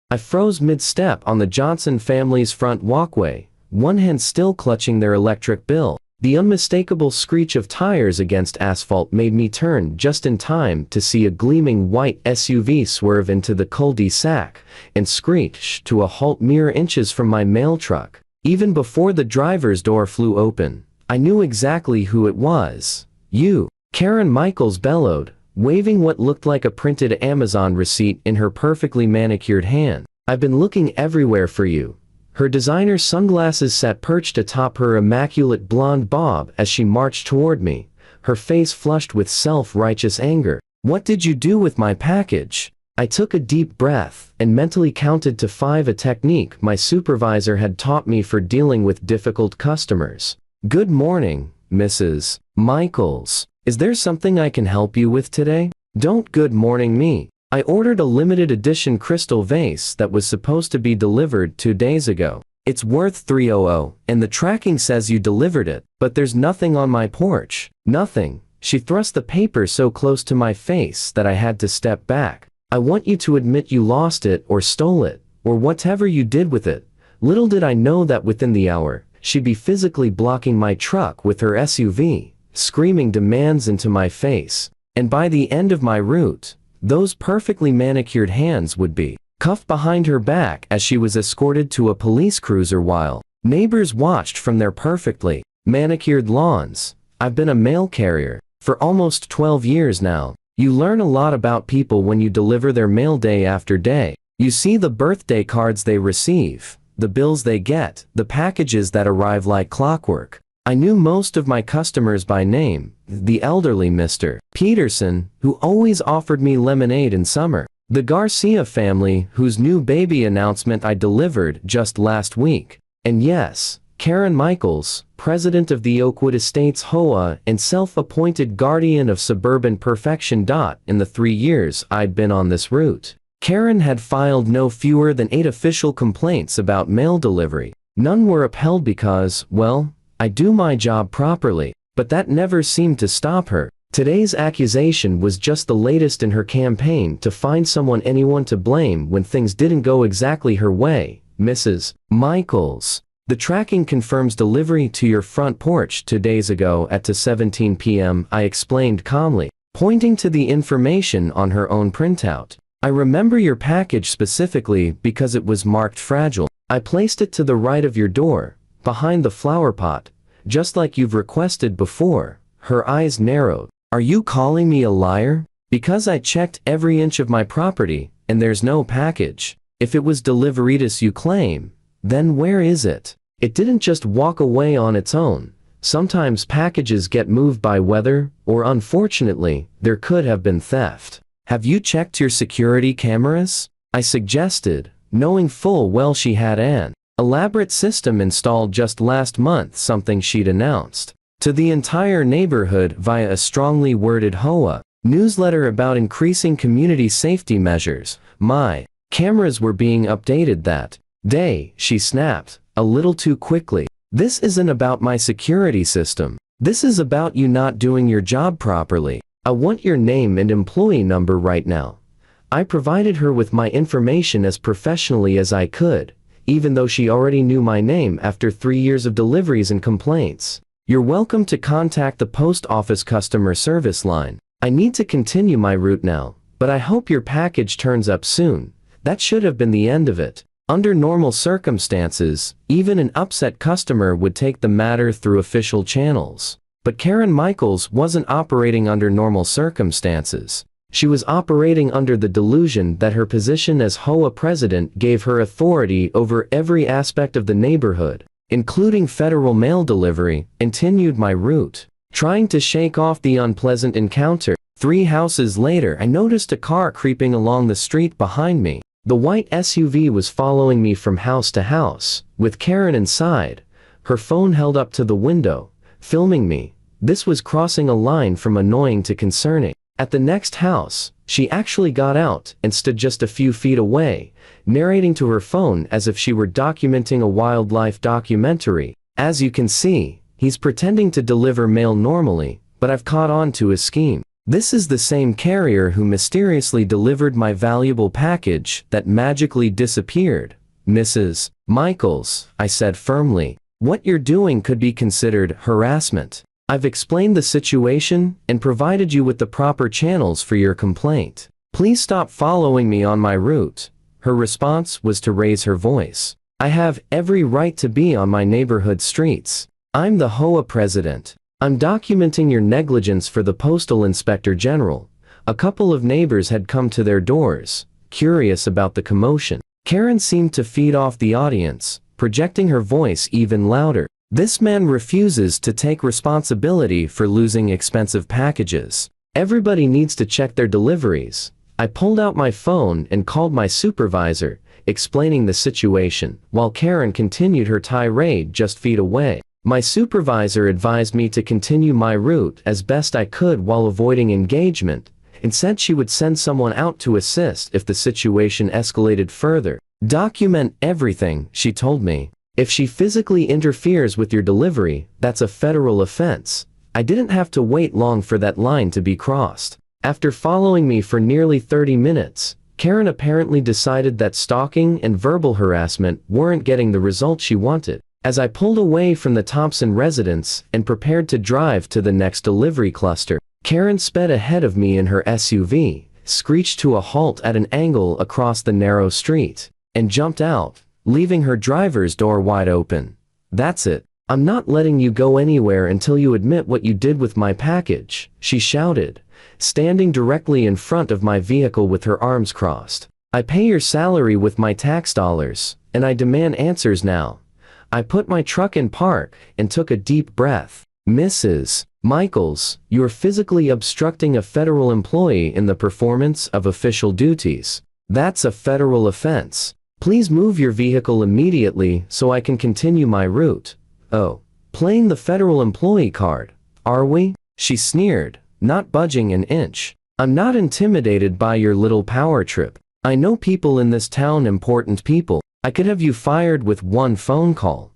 I froze mid-step on the Johnson family's front walkway, one hand still clutching their electric bill. The unmistakable screech of tires against asphalt made me turn just in time to see a gleaming white SUV swerve into the cul-de-sac and screech to a halt mere inches from my mail truck. Even before the driver's door flew open, I knew exactly who it was. "You!" Karen Michaels bellowed, waving what looked like a printed Amazon receipt in her perfectly manicured hand. "I've been looking everywhere for you." Her designer sunglasses sat perched atop her immaculate blonde bob as she marched toward me, her face flushed with self-righteous anger. "What did you do with my package?" I took a deep breath and mentally counted to 5, a technique my supervisor had taught me for dealing with difficult customers. "Good morning, Mrs. Michaels. Is there something I can help you with today?" "Don't good morning me. I ordered a limited edition crystal vase that was supposed to be delivered 2 days ago. It's worth $300, and the tracking says you delivered it, but there's nothing on my porch." "Nothing." She thrust the paper so close to my face that I had to step back. "I want you to admit you lost it or stole it, or whatever you did with it." Little did I know that within the hour, she'd be physically blocking my truck with her SUV, screaming demands into my face. And by the end of my route, those perfectly manicured hands would be cuffed behind her back as she was escorted to a police cruiser while neighbors watched from their perfectly manicured lawns. I've been a mail carrier for almost 12 years now. You learn a lot about people when you deliver their mail day after day. You see the birthday cards they receive, the bills they get, the packages that arrive like clockwork. I knew most of my customers by name, the elderly Mr. Peterson, who always offered me lemonade in summer, the Garcia family whose new baby announcement I delivered just last week, and yes, Karen Michaels, president of the Oakwood Estates HOA and self-appointed guardian of suburban perfection. In the 3 years I'd been on this route, Karen had filed no fewer than 8 official complaints about mail delivery. None were upheld because, well, I do my job properly, but that never seemed to stop her. Today's accusation was just the latest in her campaign to find anyone to blame when things didn't go exactly her way. "Mrs. Michaels, the tracking confirms delivery to your front porch 2 days ago at 2:17 p.m., I explained calmly, pointing to the information on her own printout. "I remember your package specifically because it was marked fragile. I placed it to the right of your door, behind the flower pot, just like you've requested before." Her eyes narrowed. "Are you calling me a liar? Because I checked every inch of my property, and there's no package. If it was delivered as you claim, then where is it? It didn't just walk away on its own. Sometimes packages get moved by weather, or unfortunately, there could have been theft. Have you checked your security cameras?" I suggested, knowing full well she had an elaborate system installed just last month, something she'd announced to the entire neighborhood via a strongly worded HOA newsletter about increasing community safety measures. "My cameras were being updated that day," she snapped, a little too quickly. "This isn't about my security system. This is about you not doing your job properly. I want your name and employee number right now." I provided her with my information as professionally as I could, even though she already knew my name after 3 years of deliveries and complaints. "You're welcome to contact the post office customer service line. I need to continue my route now, but I hope your package turns up soon." That should have been the end of it. Under normal circumstances, even an upset customer would take the matter through official channels. But Karen Michaels wasn't operating under normal circumstances. She was operating under the delusion that her position as HOA president gave her authority over every aspect of the neighborhood, including federal mail delivery. Continued my route, trying to shake off the unpleasant encounter. 3 houses later, I noticed a car creeping along the street behind me. The white SUV was following me from house to house, with Karen inside, her phone held up to the window, filming me. This was crossing a line from annoying to concerning. At the next house, she actually got out and stood just a few feet away, narrating to her phone as if she were documenting a wildlife documentary. "As you can see, he's pretending to deliver mail normally, but I've caught on to his scheme. This is the same carrier who mysteriously delivered my valuable package that magically disappeared. Mrs. Michaels, I said firmly, what you're doing could be considered harassment. I've explained the situation and provided you with the proper channels for your complaint. Please stop following me on my route. Her response was to raise her voice. I have every right to be on my neighborhood streets. I'm the HOA president. I'm documenting your negligence for the Postal Inspector General. A couple of neighbors had come to their doors, curious about the commotion. Karen seemed to feed off the audience, projecting her voice even louder. This man refuses to take responsibility for losing expensive packages. Everybody needs to check their deliveries. I pulled out my phone and called my supervisor, explaining the situation, while Karen continued her tirade just feet away. My supervisor advised me to continue my route as best I could while avoiding engagement, and said she would send someone out to assist if the situation escalated further. Document everything, she told me. If she physically interferes with your delivery, that's a federal offense. I didn't have to wait long for that line to be crossed. After following me for nearly 30 minutes, Karen apparently decided that stalking and verbal harassment weren't getting the result she wanted. As I pulled away from the Thompson residence and prepared to drive to the next delivery cluster, Karen sped ahead of me in her SUV, screeched to a halt at an angle across the narrow street, and jumped out, leaving her driver's door wide open. That's it. I'm not letting you go anywhere until you admit what you did with my package, she shouted, standing directly in front of my vehicle with her arms crossed. I pay your salary with my tax dollars, and I demand answers now. I put my truck in park and took a deep breath. Mrs. Michaels, you're physically obstructing a federal employee in the performance of official duties. That's a federal offense. Please move your vehicle immediately so I can continue my route. Oh, playing the federal employee card, are we? She sneered, not budging an inch. I'm not intimidated by your little power trip. I know people in this town, important people. I could have you fired with one phone call.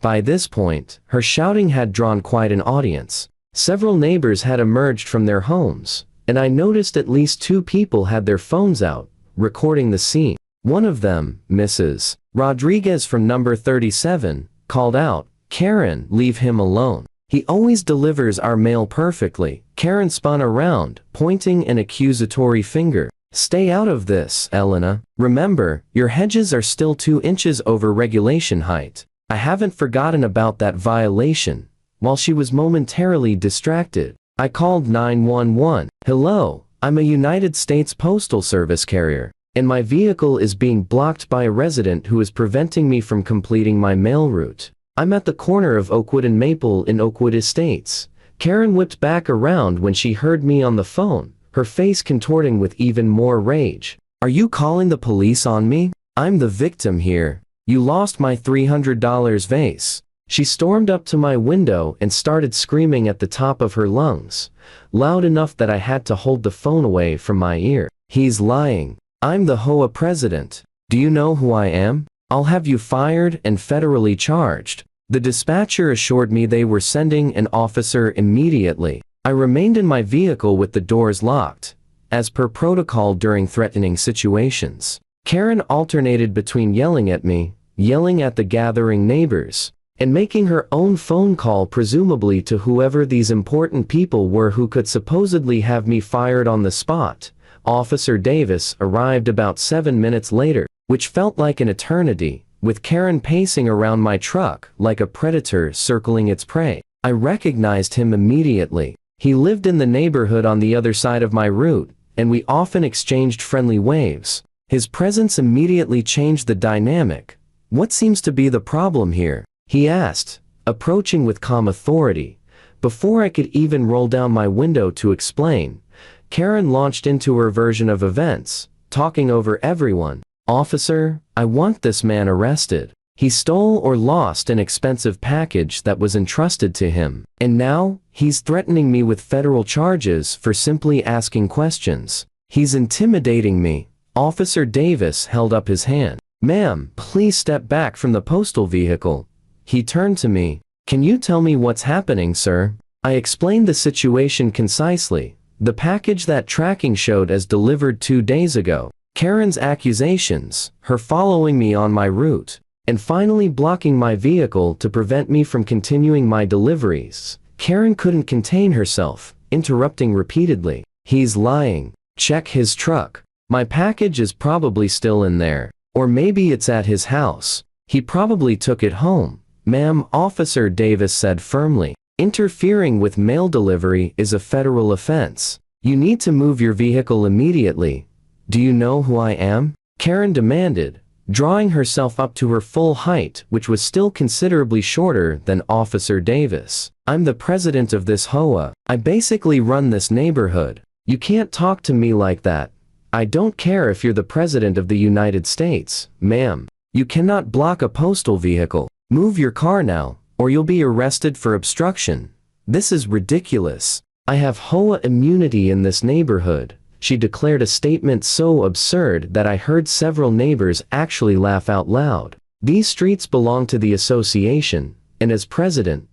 By this point, her shouting had drawn quite an audience. Several neighbors had emerged from their homes, and I noticed at least 2 people had their phones out, recording the scene. One of them, Mrs. Rodriguez from number 37, called out, Karen, leave him alone. He always delivers our mail perfectly. Karen spun around, pointing an accusatory finger. Stay out of this, Elena. Remember, your hedges are still 2 inches over regulation height. I haven't forgotten about that violation. While she was momentarily distracted, I called 911. Hello, I'm a United States Postal Service carrier, and my vehicle is being blocked by a resident who is preventing me from completing my mail route. I'm at the corner of Oakwood and Maple in Oakwood Estates. Karen whipped back around when she heard me on the phone, her face contorting with even more rage. Are you calling the police on me? I'm the victim here. You lost my $300 vase. She stormed up to my window and started screaming at the top of her lungs, loud enough that I had to hold the phone away from my ear. He's lying. I'm the HOA president. Do you know who I am? I'll have you fired and federally charged. The dispatcher assured me they were sending an officer immediately. I remained in my vehicle with the doors locked, as per protocol during threatening situations. Karen alternated between yelling at me, yelling at the gathering neighbors, and making her own phone call presumably to whoever these important people were who could supposedly have me fired on the spot. Officer Davis arrived about 7 minutes later, which felt like an eternity, with Karen pacing around my truck like a predator circling its prey. I recognized him immediately. He lived in the neighborhood on the other side of my route, and we often exchanged friendly waves. His presence immediately changed the dynamic. What seems to be the problem here? He asked, approaching with calm authority. Before I could even roll down my window to explain, Karen launched into her version of events, talking over everyone. Officer, I want this man arrested. He stole or lost an expensive package that was entrusted to him, and now, he's threatening me with federal charges for simply asking questions. He's intimidating me. Officer Davis held up his hand. Ma'am, please step back from the postal vehicle. He turned to me. Can you tell me what's happening, sir? I explained the situation concisely, The package that tracking showed as delivered 2 days ago. Karen's accusations, her following me on my route, and finally blocking my vehicle to prevent me from continuing my deliveries. Karen couldn't contain herself, interrupting repeatedly. He's lying. Check his truck. My package is probably still in there. Or maybe it's at his house. He probably took it home. Ma'am, Officer Davis said firmly. Interfering with mail delivery is a federal offense. You need to move your vehicle immediately. Do you know who I am? Karen demanded, drawing herself up to her full height, which was still considerably shorter than Officer Davis. I'm the president of this HOA. I basically run this neighborhood. You can't talk to me like that. I don't care if you're the president of the United States, ma'am. You cannot block a postal vehicle. Move your car now, or you'll be arrested for obstruction. This is ridiculous. I have HOA immunity in this neighborhood. She declared a statement so absurd that I heard several neighbors actually laugh out loud. These streets belong to the association, and as president,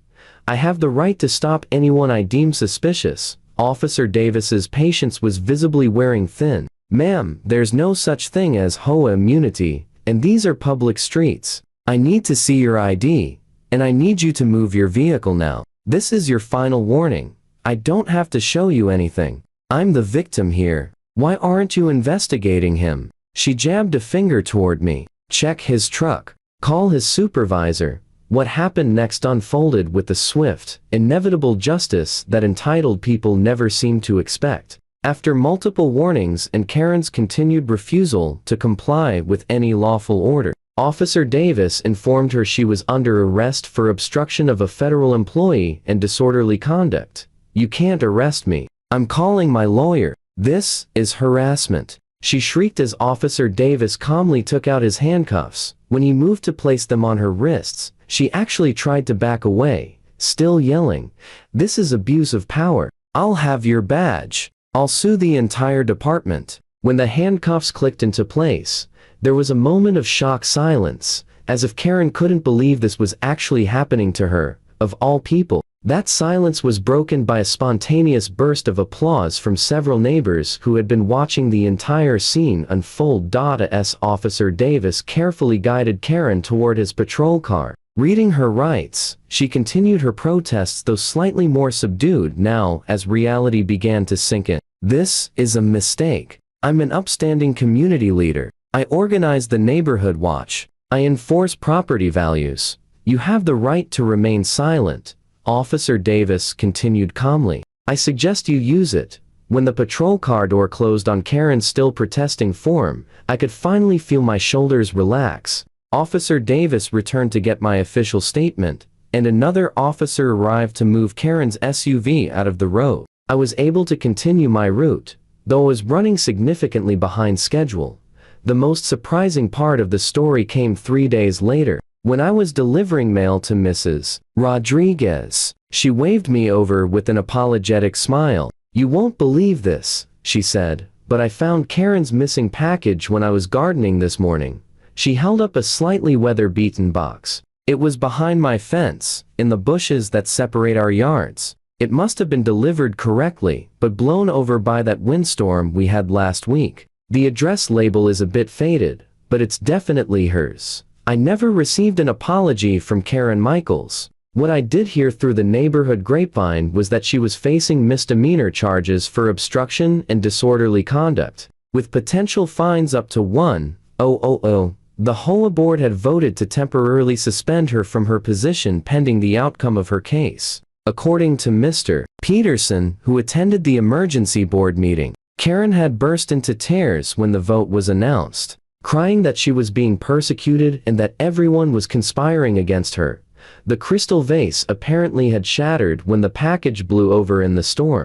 I have the right to stop anyone I deem suspicious. Officer Davis's patience was visibly wearing thin. Ma'am, there's no such thing as HOA immunity, and these are public streets. I need to see your ID, and I need you to move your vehicle now. This is your final warning. I don't have to show you anything. I'm the victim here. Why aren't you investigating him? She jabbed a finger toward me. Check his truck. Call his supervisor. What happened next unfolded with the swift, inevitable justice that entitled people never seemed to expect. After multiple warnings and Karen's continued refusal to comply with any lawful order, Officer Davis informed her she was under arrest for obstruction of a federal employee and disorderly conduct. You can't arrest me. I'm calling my lawyer. This is harassment. She shrieked as Officer Davis calmly took out his handcuffs. When he moved to place them on her wrists, she actually tried to back away, still yelling, "This is abuse of power. I'll have your badge. I'll sue the entire department." When the handcuffs clicked into place, there was a moment of shocked silence, as if Karen couldn't believe this was actually happening to her, of all people. That silence was broken by a spontaneous burst of applause from several neighbors who had been watching the entire scene unfold. As Officer Davis carefully guided Karen toward his patrol car. Reading her rights, she continued her protests, though slightly more subdued now as reality began to sink in. This is a mistake. I'm an upstanding community leader. I organize the neighborhood watch. I enforce property values. You have the right to remain silent. Officer Davis continued calmly. I suggest you use it. When the patrol car door closed on Karen's still protesting form, I could finally feel my shoulders relax. Officer Davis returned to get my official statement, and another officer arrived to move Karen's SUV out of the road. I was able to continue my route, though I was running significantly behind schedule. The most surprising part of the story came 3 days later, when I was delivering mail to Mrs. Rodriguez. She waved me over with an apologetic smile. "You won't believe this," she said, "but I found Karen's missing package when I was gardening this morning." She held up a slightly weather-beaten box. "It was behind my fence, in the bushes that separate our yards. It must have been delivered correctly, but blown over by that windstorm we had last week. The address label is a bit faded, but it's definitely hers." I never received an apology from Karen Michaels. What I did hear through the neighborhood grapevine was that she was facing misdemeanor charges for obstruction and disorderly conduct, with potential fines up to $1,000. The HOA board had voted to temporarily suspend her from her position pending the outcome of her case. According to Mr. Peterson, who attended the emergency board meeting, Karen had burst into tears when the vote was announced, crying that she was being persecuted and that everyone was conspiring against her. The crystal vase apparently had shattered when the package blew over in the storm.